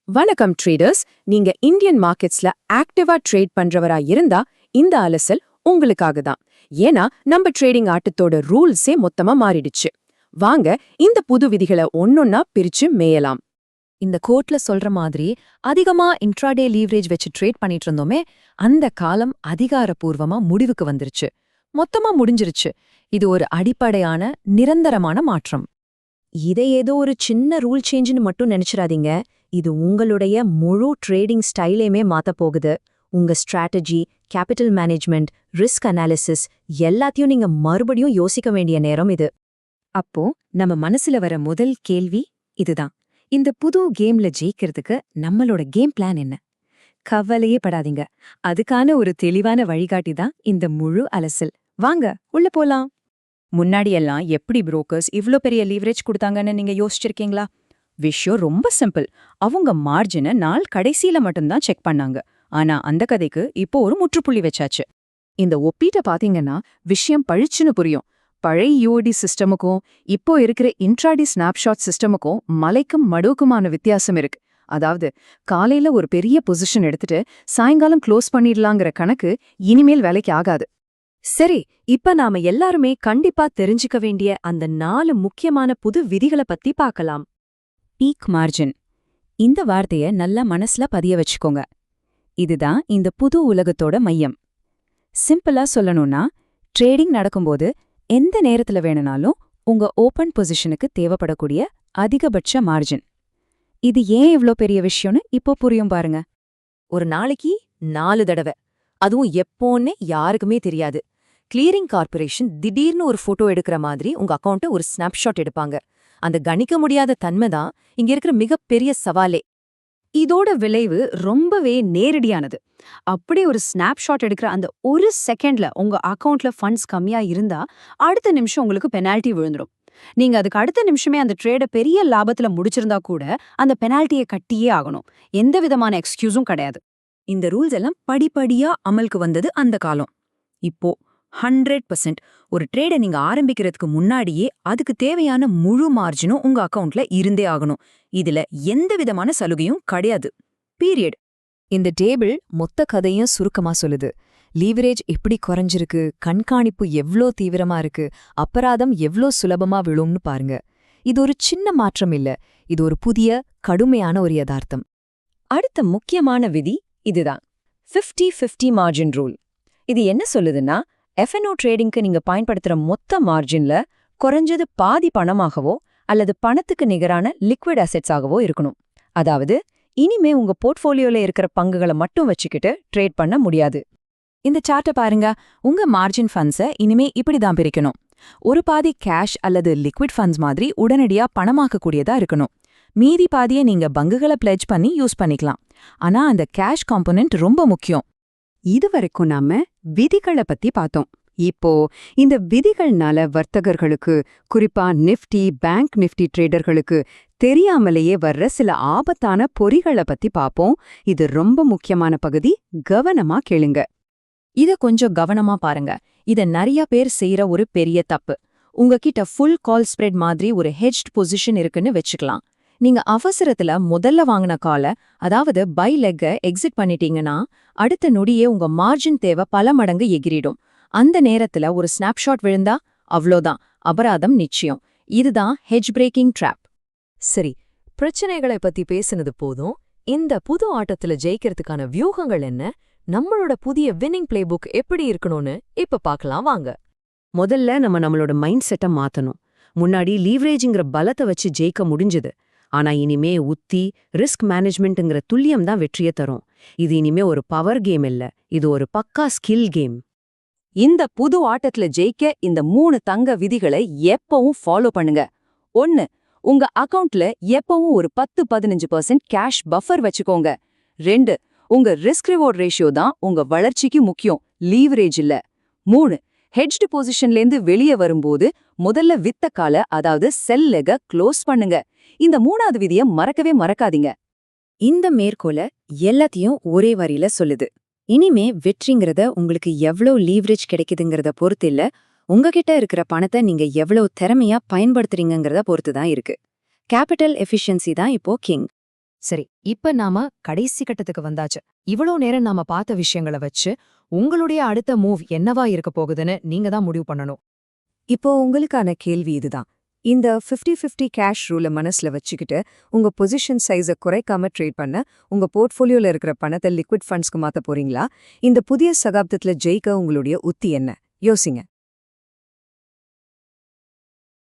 வணக்கம் ட்ரேடர்ஸ். நீங்க இந்தியன் மார்க்கெட்ஸ்ல ஆக்டிவா ட்ரேட் பண்றவரா இருந்தா இந்த அலசல் உங்களுக்காக தான். ஏன்னா நம்ம ட்ரேடிங் ஆட்டத்தோட ரூல்ஸே மொத்தமா மாறிடுச்சு. வாங்க இந்த புது விதிகளை ஒன்னொன்னா பிரிச்சு மேயலாம். இந்த கோட்ல சொல்ற மாதிரி அதிகமா இன்ட்ராடே லீவரேஜ் வச்சு ட்ரேட் பண்ணிட்டு இருந்தோமே, அந்த காலம் அதிகாரப்பூர்வமா முடிவுக்கு வந்துருச்சு. மொத்தமா முடிஞ்சிருச்சு. இது ஒரு அடிப்படையான நிரந்தரமான மாற்றம். இதை ஏதோ ஒரு சின்ன ரூல் சேஞ்சுன்னு மட்டும் நினைச்சிடாதீங்க. இது உங்களுடைய முழு ட்ரேடிங் ஸ்டைலையுமே மாத்தப் போகுது. உங்க strategy, capital management, risk analysis எல்லாத்தையும் நீங்க மறுபடியும் யோசிக்க வேண்டிய நேரம் இது. அப்போ நம்ம மனசுல வர முதல் கேள்வி இதுதான். இந்த புது கேம்ல ஜெயிக்கிறதுக்கு நம்மளோட கேம் பிளான் என்ன? கவலையே படாதீங்க. அதுக்கான ஒரு தெளிவான வழிகாட்டி தான் இந்த முழு அலசல். வாங்க உள்ள போலாம். முன்னாடியெல்லாம் எப்படி புரோக்கர்ஸ் இவ்ளோ பெரிய லீவரேஜ் கொடுத்தாங்கன்னு நீங்க யோசிச்சிருக்கீங்களா? விஷயம் ரொம்ப சிம்பிள். அவங்க மார்ஜினை நாள் கடைசியில மட்டும்தான் செக் பண்ணாங்க. ஆனா அந்த கதைக்கு இப்போ ஒரு முற்றுப்புள்ளி வச்சாச்சு. இந்த ஒப்பீட்டை பாத்தீங்கன்னா விஷயம் பழிச்சுன்னு புரியும். பழைய யூஓடி சிஸ்டமுக்கும் இப்போ இருக்கிற இன்ட்ராடி ஸ்னாப்ஷாட் சிஸ்டமுக்கும் மலைக்கும் மடுவுக்குமான வித்தியாசம் இருக்கு. அதாவது காலையில ஒரு பெரிய பொசிஷன் எடுத்துட்டு சாயங்காலம் க்ளோஸ் பண்ணிடலாங்கிற கணக்கு இனிமேல் வேலைக்கு ஆகாது. சரி, இப்ப நாம எல்லாருமே கண்டிப்பா தெரிஞ்சுக்க வேண்டிய அந்த 4 முக்கியமான புது விதிகளை பத்தி பார்க்கலாம். Peak margin. இந்த வார்த்தைய நல்லா மனசுல பதிய வச்சுக்கோங்க. இதுதான் இந்த புது உலகத்தோட மையம். சிம்பிளா சொல்லணும்னா, ட்ரேடிங் நடக்கும்போது எந்த நேரத்துல வேணும்னாலும் உங்க ஓபன் பொசிஷனுக்கு தேவைப்படக்கூடிய அதிகபட்ச மார்ஜின். இது ஏன் இவ்ளோ பெரிய விஷயம்னு இப்போ புரியும் பாருங்க. ஒரு நாளைக்கு 4 தடவை, அதுவும் எப்போன்னு யாருக்குமே தெரியாது. கிளியரிங் கார்ப்பரேஷன் திடீர்னு ஒரு போட்டோ எடுக்கிற மாதிரி உங்க அக்கௌண்ட்டை ஒரு ஸ்னாப்ஷாட் எடுப்பாங்க. அந்த கணிக்க முடியாத தன்மை தான் இங்க இருக்கிற மிகப்பெரிய சவாலே. இதோட விளைவு ரொம்பவே நேரடியானது. அப்படி ஒரு ஸ்னாப்ஷாட் எடுக்கிற அந்த ஒரு செகண்ட்ல உங்க அக்கவுண்ட்ல ஃபண்ட்ஸ் கம்மியா இருந்தா அடுத்த நிமிஷம் உங்களுக்கு பெனால்ட்டி விழுந்துடும். நீங்க அதுக்கு அடுத்த நிமிஷமே அந்த ட்ரேட பெரிய லாபத்துல முடிச்சிருந்தா கூட அந்த பெனால்ட்டியை கட்டியே ஆகணும். எந்த விதமான எக்ஸ்கியூஸும் கிடையாது. இந்த ரூல்ஸ் எல்லாம் படிப்படியா அமலுக்கு வந்தது அந்த காலம். இப்போ 100% ஒரு ட்ரேடை நீங்க ஆரம்பிக்கிறதுக்கு முன்னாடியே அதுக்கு தேவையான முழு மார்ஜினும் உங்க அக்கவுண்ட்ல இருந்தே ஆகணும். இதுல எந்த விதமான சலுகையும் கிடையாது. பீரியட். இந்த டேபிள் மொத்த கதையும் சுருக்கமா சொல்லுது. லீவரேஜ் எப்படி குறைஞ்சிருக்கு, கண்காணிப்பு எவ்ளோ தீவிரமா இருக்கு, அபராதம் எவ்ளோ சுலபமா விழும்னு பாருங்க. இது ஒரு சின்ன மாற்றம் இல்ல, இது ஒரு புதிய கடுமையான ஒரு யதார்த்தம். அடுத்த முக்கியமான விதி இதுதான், 50-50 மார்ஜின் ரூல். இது என்ன சொல்லுதுன்னா, எஃப்என்ஓ ட்ரேடிங்க்கு நீங்க பயன்படுத்துற மொத்த மார்ஜின்ல குறைஞ்சது பாதி பணமாகவோ அல்லது பணத்துக்கு நிகரான லிக்விட் அசெட்ஸாகவோ இருக்கணும். அதாவது இனிமே உங்க போர்ட்ஃபோலியோல இருக்கிற பங்குகளை மட்டும் வச்சுக்கிட்டு ட்ரேட் பண்ண முடியாது. இந்த சார்ட்டை பாருங்க. உங்க மார்ஜின் ஃபண்ட்ஸை இனிமே இப்படிதான் பிரிக்கணும். ஒரு பாதி கேஷ் அல்லது லிக்விட் ஃபண்ட்ஸ் மாதிரி உடனடியா பணமாக்கக்கூடியதா இருக்கணும். மீதி பாதியை நீங்க பங்குகளை பிளெட்ஜ் பண்ணி யூஸ் பண்ணிக்கலாம். ஆனா அந்த கேஷ் காம்போனன்ட் ரொம்ப முக்கியம். இதுவரைக்கும் நாம விதிகளை பத்தி பார்த்தோம். இப்போ இந்த விதிகள்னால வர்த்தகர்களுக்கு, குறிப்பா நிஃப்டி, பேங்க் நிஃப்டி ட்ரேடர்களுக்கு தெரியாமலேயே வர்ற சில ஆபத்தான பொறிகளை பத்தி பாப்போம். இது ரொம்ப முக்கியமான பகுதி. கவனமா கேளுங்க. இத கொஞ்சம் கவனமா பாருங்க. இத நிறைய பேர் செய்யற ஒரு பெரிய தப்பு. உங்ககிட்ட ஃபுல் கால் ஸ்ப்ரெட் மாதிரி ஒரு ஹெட்ஜ்ட் பொசிஷன் இருக்குன்னு வச்சுக்கலாம். நீங்க அவசரத்துல முதல்ல வாங்கின கால, அதாவது பை லெக்க எக்ஸிட் பண்ணிட்டீங்கன்னா அடுத்த நொடியே உங்க மார்ஜின் தேவை பல மடங்கு எகிரிடும். அந்த நேரத்துல ஒரு ஸ்னாப்ஷாட் விழுந்தா அவ்ளோதான், அபராதம் நிச்சயம். இதுதான் ஹெட்ஜ் பிரேக்கிங் ட்ராப். சரி, பிரச்சனைகளை பத்தி பேசுனது போதும். இந்த புது ஆட்டத்துல ஜெயிக்கிறதுக்கான வியூகங்கள் என்ன, நம்மளோட புதிய வின்னிங் பிளேபுக் எப்படி இருக்கணும்னு இப்ப பார்க்கலாம் வாங்க. முதல்ல நம்மளோட மைண்ட் செட்டை மாத்தணும். முன்னாடி லீவரேஜ்ங்கிற பலத்தை வச்சு ஜெயிக்க முடிஞ்சது. ஆனா இனிமே உத்தி, ரிஸ்க் மேனேஜ்மெண்ட்ங்கிற துல்லியம் தான் வெற்றியை தரும். இது இனிமே ஒரு பவர் கேம் இல்ல, இது ஒரு பக்கா ஸ்கில் கேம். இந்த புது ஆட்டத்துல ஜெயிக்க இந்த 3 தங்க விதிகளை எப்பவும் ஃபாலோ பண்ணுங்க. 1. உங்க அக்கவுண்ட்ல எப்பவும் ஒரு 10-15% கேஷ் பஃபர் வச்சுக்கோங்க. 2. உங்க ரிஸ்க் ரிவார்ட் ரேஷியோ தான் உங்க வளர்ச்சிக்கு முக்கியம், லீவரேஜ் இல்ல. 3. ஹெட்ஜ்டு பொசிஷன்லேருந்து வெளியே வரும்போது முதல்ல வித்த கால, அதாவது செல் லெக க்ளோஸ் பண்ணுங்க. இந்த 3வது விதிய மறக்கவே மறக்காதீங்க. இந்த மேற்கோள எல்லாத்தையும் ஒரே வரியில சொல்லுது. இனிமே வெற்றிங்கிறத உங்களுக்கு எவ்வளவு லீவரேஜ் கிடைக்குதுங்கிறத பொறுத்து இல்ல, உங்ககிட்ட இருக்கிற பணத்தை நீங்க எவ்வளவு திறமையா பயன்படுத்துறீங்கிறத பொறுத்து தான் இருக்கு. கேபிட்டல் எஃபிஷியன்சி தான் இப்போ கிங். சரி, இப்ப நாம கடைசி கட்டத்துக்கு வந்தாச்சு. இவ்வளோ நேரம் நாம பார்த்த விஷயங்களை வச்சு உங்களுடைய அடுத்த மூவ் என்னவா இருக்க போகுதுன்னு நீங்க தான் முடிவு பண்ணணும். இப்போ உங்களுக்கான கேள்வி இதுதான். இந்த 50-50 கேஷ் ரூலை மனசுல வச்சுக்கிட்டு உங்க பொசிஷன் சைஸை குறைக்காம ட்ரேட் பண்ண உங்க போர்ட்ஃபோலியோல இருக்கிற பணத்தை லிக்விட் ஃபண்ட்ஸ்க்கு மாத்த போறீங்களா? இந்த புதிய சகாப்தத்துல ஜெயிக்க உங்களுடைய உத்தி என்ன? யோசிங்க.